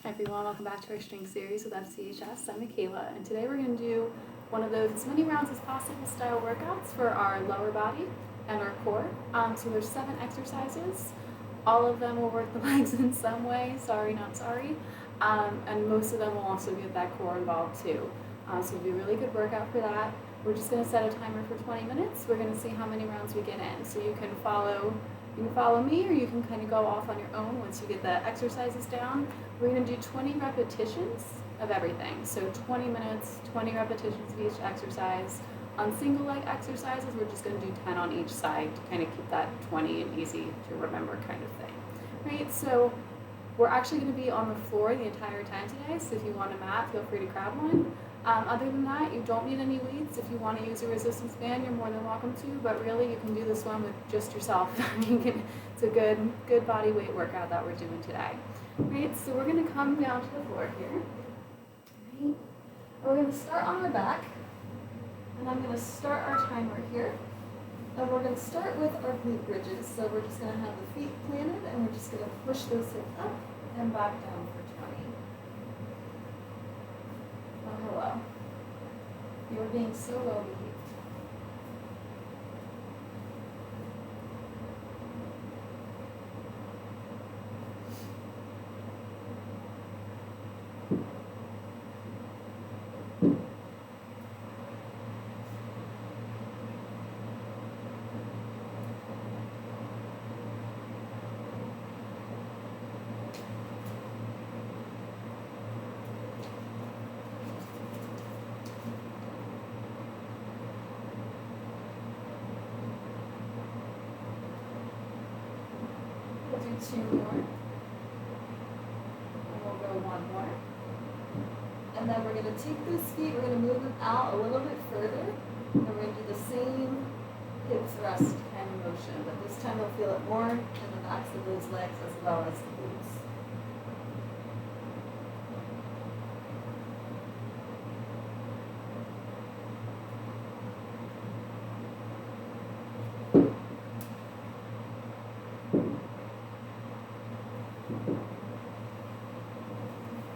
Hi everyone, welcome back to our strength series with FCHS. I'm Michaela, and today we're going to do one of those as many rounds as possible style workouts for our lower body and our core. So there's 7 exercises. All of them will work the legs in some way, sorry not sorry, and most of them will also get that core involved too. So it'll be a really good workout for that. We're just going to set a timer for 20 minutes. We're going to see how many rounds we get in. So you can follow me, or you can kind of go off on your own once you get the exercises down. We're going to do 20 repetitions of everything. So 20 minutes, 20 repetitions of each exercise. On single leg exercises, we're just going to do 10 on each side to kind of keep that 20 and easy to remember kind of thing. Right, so we're actually going to be on the floor the entire time today, so if you want a mat, feel free to grab one. Other than that, you don't need any weights. If you want to use a resistance band, you're more than welcome to, but really you can do this one with just yourself. It's a good body weight workout that we're doing today. Right, so we're going to come down to the floor here. Right. And we're going to start on our back, and I'm going to start our timer here. And we're going to start with our glute bridges. So we're just going to have the feet planted, and we're just going to push those hips up and back down for 20. Oh, hello. You're being so well behaved. We'll do 2 more, and we'll go 1 more. And then we're going to take those feet, we're going to move them out a little bit further, and we're going to do the same hip thrust kind of motion, but this time we'll feel it more in the backs of those legs as well as the glutes.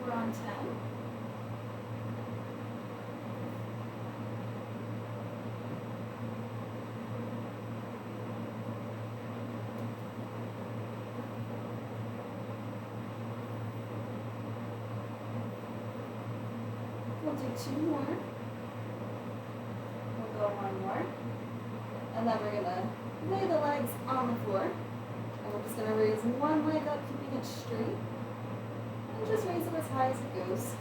We're on 10. We'll do 2 more. We'll go 1 more. And then we're going to lay the legs on the floor. And we're just going to raise one leg up, keeping it straight. And just raise it as high as it goes.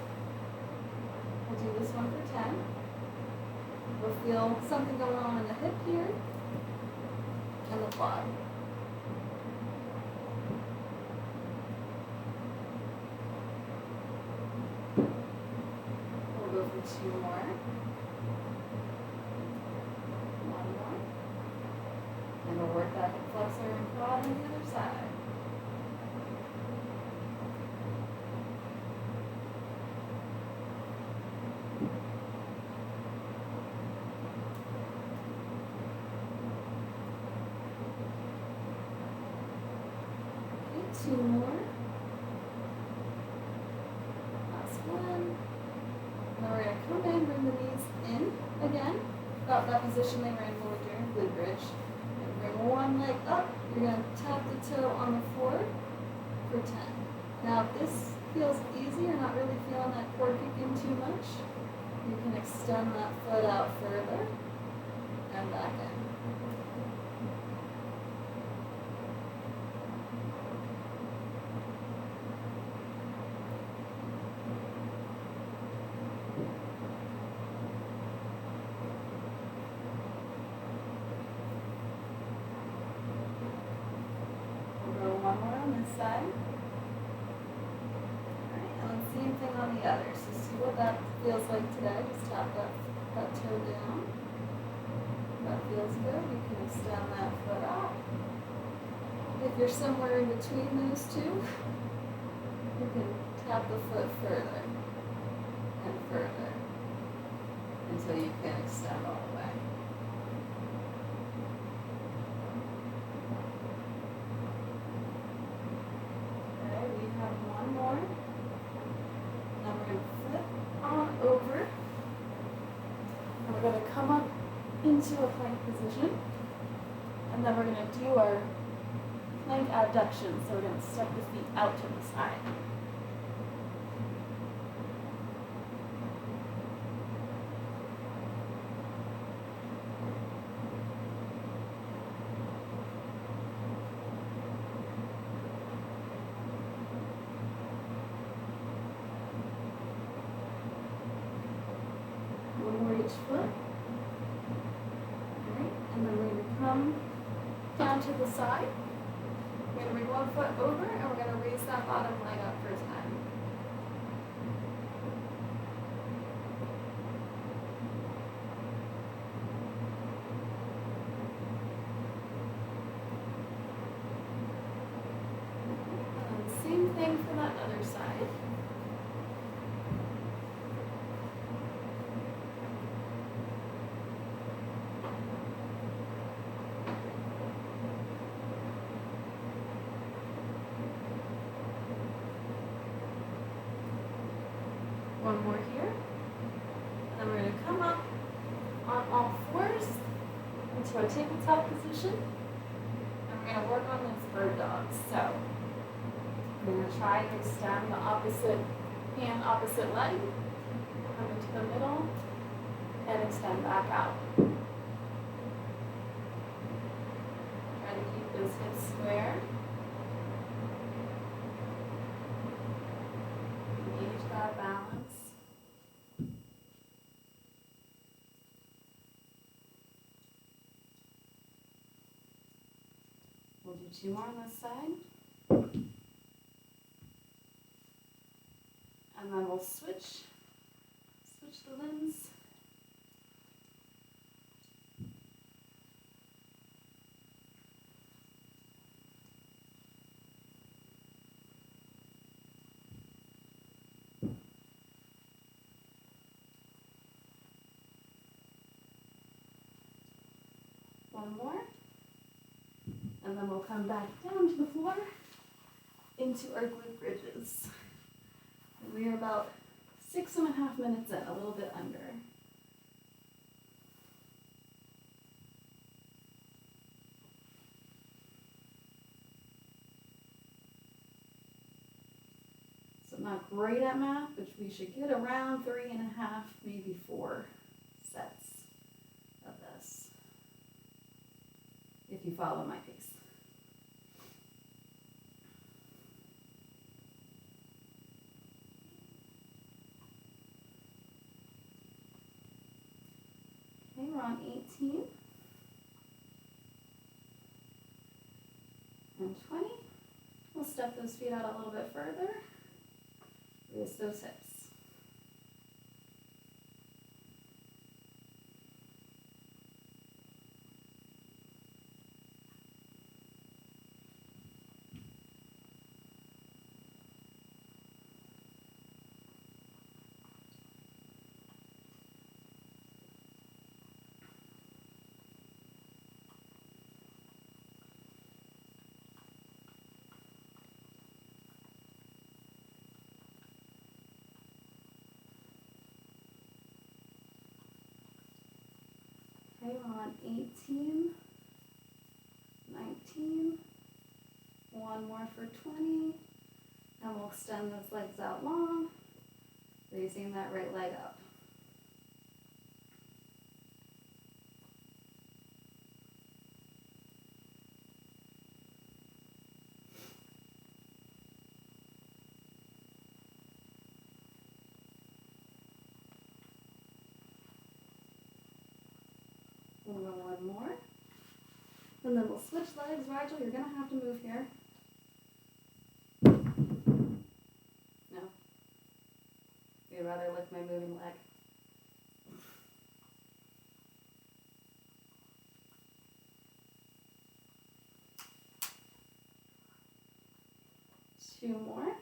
We'll do this one for 10. We'll feel something going on in the hip here and the quad. We'll go for 2 more. 1 more. And we'll work that hip flexor and quad on the other side. Okay, 2 more. Last one. And then we're going to come in, bring the knees in again, about that position they were in when we were doing glute bridge. And bring one leg up. You're going to tap the toe on the floor for 10. Now, if this feels easy, you're not really feeling that core kick in too much, you can extend that foot out further and back in. One more on this side. Alright, and then same thing on the other. So see what that feels like today. Just tap that toe down. If that feels good, you can extend that foot out. If you're somewhere in between those two, you can tap the foot further and further until you can extend all the way. into a plank position. And then we're going to do our plank abduction. So we're going to step the feet out to the side. One more each foot. Alright, and then we're going to come down to the side. We're going to bring one foot over and we're going to raise that bottom leg up for 10. And same thing for that other side. One more here. And then we're going to come up on all fours into our tabletop position. And we're going to work on those bird dogs. So we're going to try to extend the opposite hand, opposite leg. Come into the middle and extend back out. Try to keep those hips square. Engage that balance. We'll do 2 more on this side. And then we'll switch the limbs. One more. And then we'll come back down to the floor into our glute bridges. And we are about 6.5 minutes in, a little bit under. So I'm not great at math, but we should get around 3.5, maybe 4 sets of this, if you follow my pace. Okay, we're on 18 and 20. We'll step those feet out a little bit further. Raise those hips. Okay, we're on 18, 19, one more for 20, and we'll extend those legs out long, raising that right leg up. We'll go one more. And then we'll switch legs. Rigel, you're going to have to move here. No. You'd rather lick my moving leg. Two more.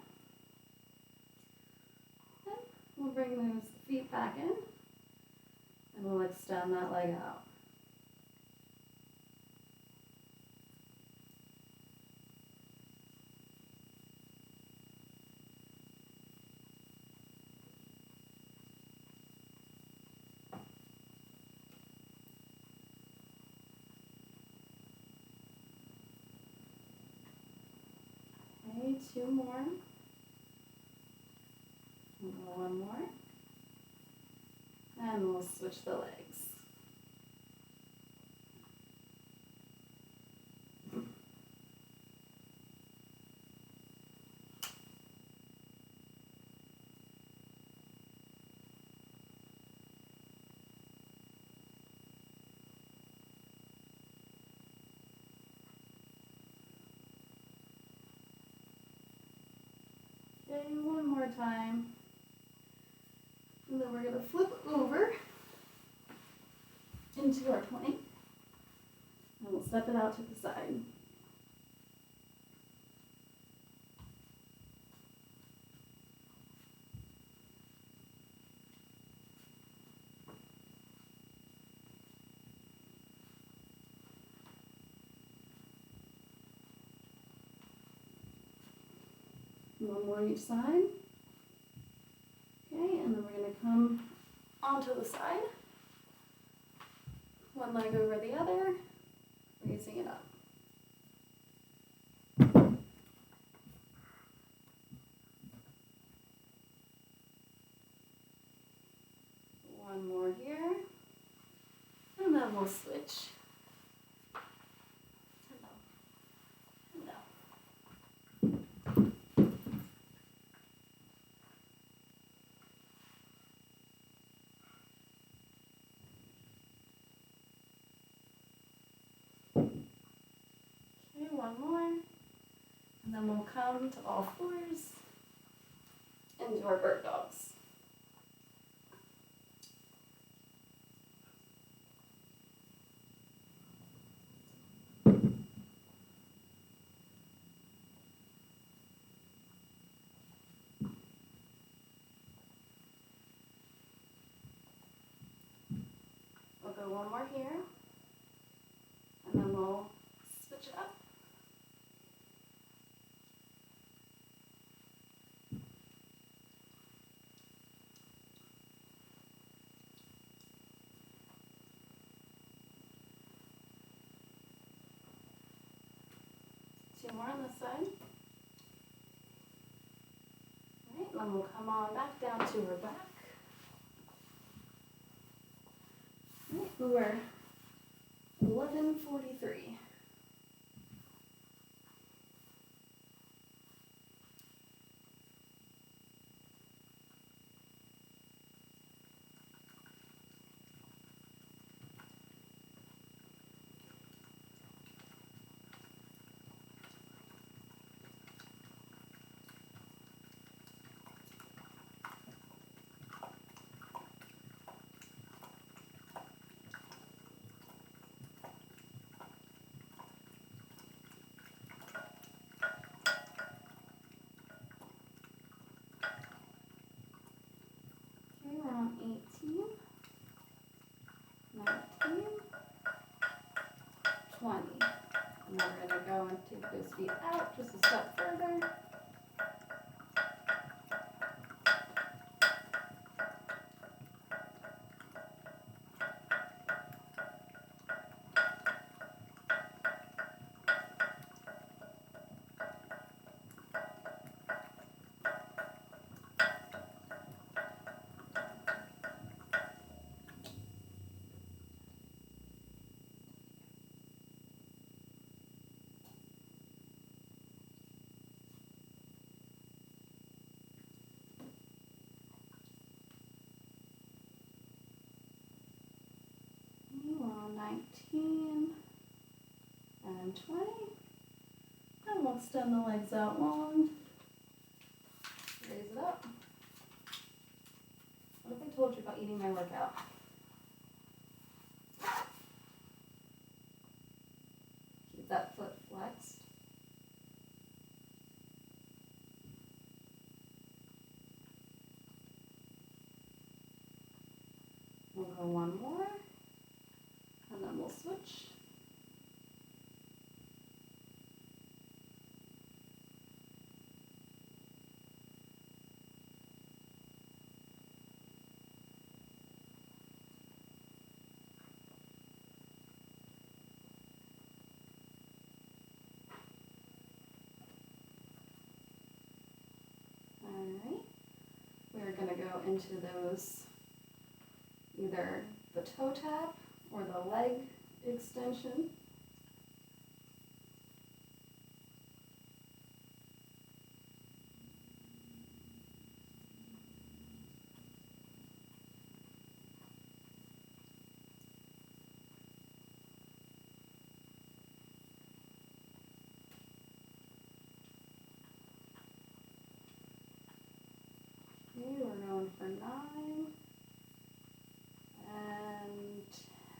And we'll bring those feet back in. And we'll extend that leg out. 2 more. And one more. And we'll switch the legs. Okay, one more time. And then we're going to flip over into our plank. And we'll step it out to the side. One more each side. Okay, and then we're going to come onto the side. One leg over the other, raising it up. One more here, and then we'll switch. One more, and then we'll come to all fours and do our bird dogs. We'll go one more here, and then we'll switch it up. Two more on this side. All right, then we'll come on back down to our back. All right, we're 11:43. We're on 18, 19, 20. And then we're going to go and take those feet out just a step further. On 19 and 20. And we'll extend the legs out long. Raise it up. What if I told you about eating my workout? Keep that foot flexed. We'll go one more. And then we'll switch. into those, either the toe tap or the leg extension. Okay, we're going for 9 and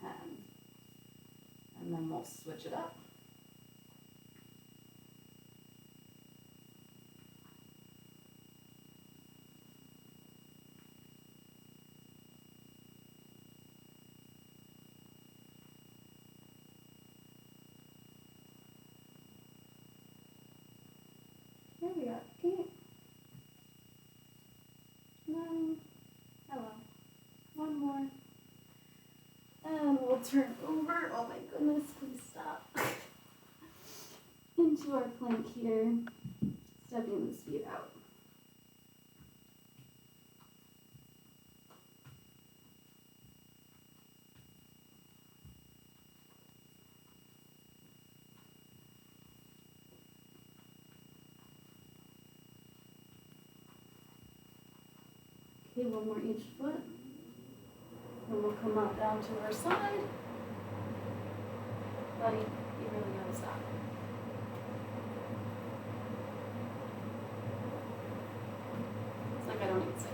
10. And then we'll switch it up. Here we got 8, 9, hello, 1 more, and we'll turn over, oh my goodness, please stop, into our plank here, stepping the feet out. Okay, 1 more each foot. And we'll come up down to our side. Buddy, you really gotta stop. It's like I don't even say it.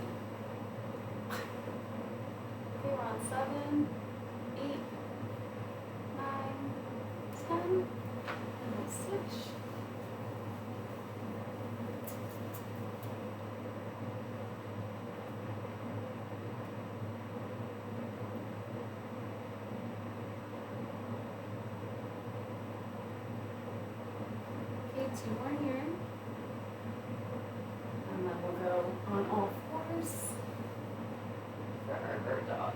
Okay, we're on 7, 8, 9, 10. And we'll switch. Okay, 2 more here. And then we'll go on all 4s for our bird dog.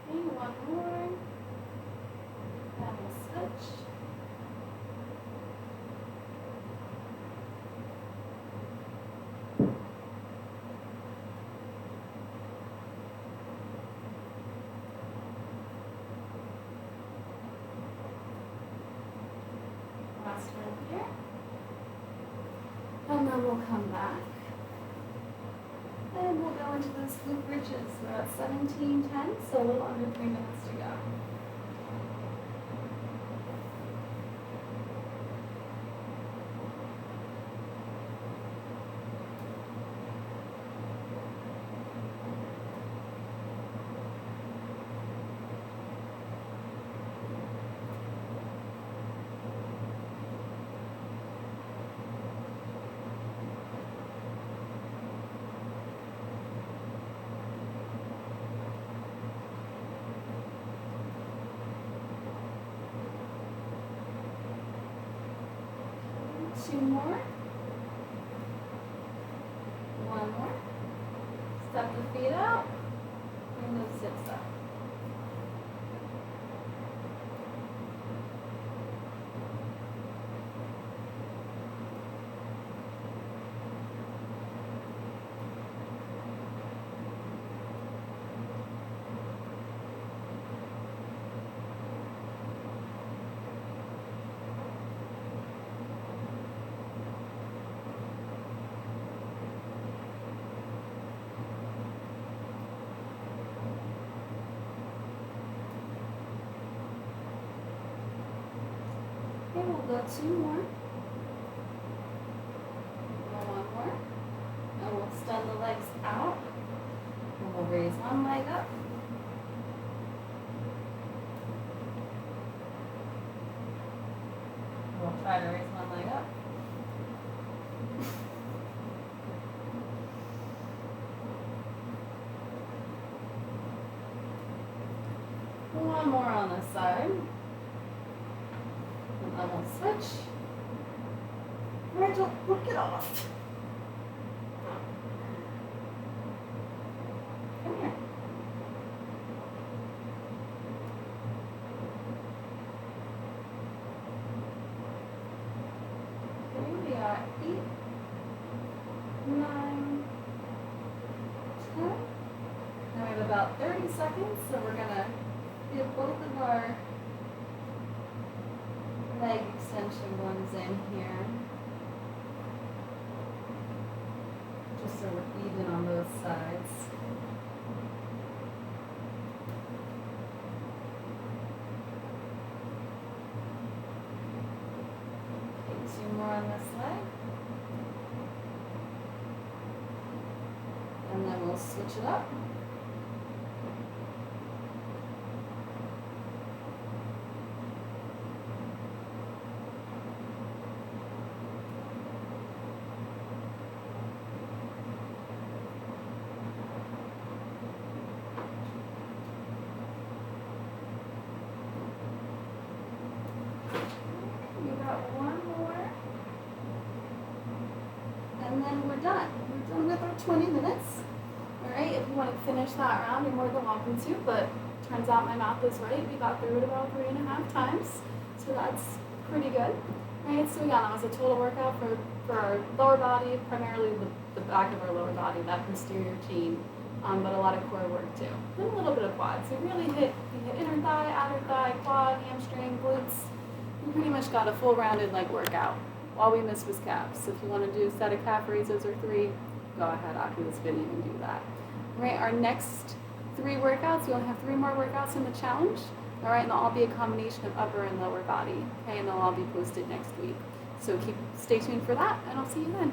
Okay, 1 more. And we'll switch. Last one here. And then we'll come back. And we'll go into those glute bridges. We're at 17:10, so a little under 3 minutes to go. Two more. 1 more. Step the feet out. Bring those hips up. Okay, we'll go 2 more. Go 1 more. And we'll extend the legs out. And we'll raise 1 leg up. We'll try to raise 1 leg up. One more on this side. And then we'll switch. Rachel, look it off. 9, 10. Now we have about 30 seconds, so we're gonna get both of our leg extension ones in here. Just so we're even on both sides. Okay, 2 more on this leg. And then we'll switch it up. We got one more. And then we're done. We're done with our 20 minutes. Alright, if you want to finish that round, you're more than welcome to, but turns out my math was right. We got through it about 3.5 times, so that's pretty good. Alright, so again, that was a total workout for our lower body, primarily the back of our lower body, that posterior chain, but a lot of core work too. And a little bit of quads. So we hit inner thigh, outer thigh, quad, hamstring, glutes. We pretty much got a full rounded leg workout. All we missed was calves. So if you want to do a set of calf raises or 3, go ahead after this video and do that. All right, our next 3 workouts, we only have 3 more workouts in the challenge. All right, and they'll all be a combination of upper and lower body. Okay, and they'll all be posted next week. So stay tuned for that, and I'll see you then.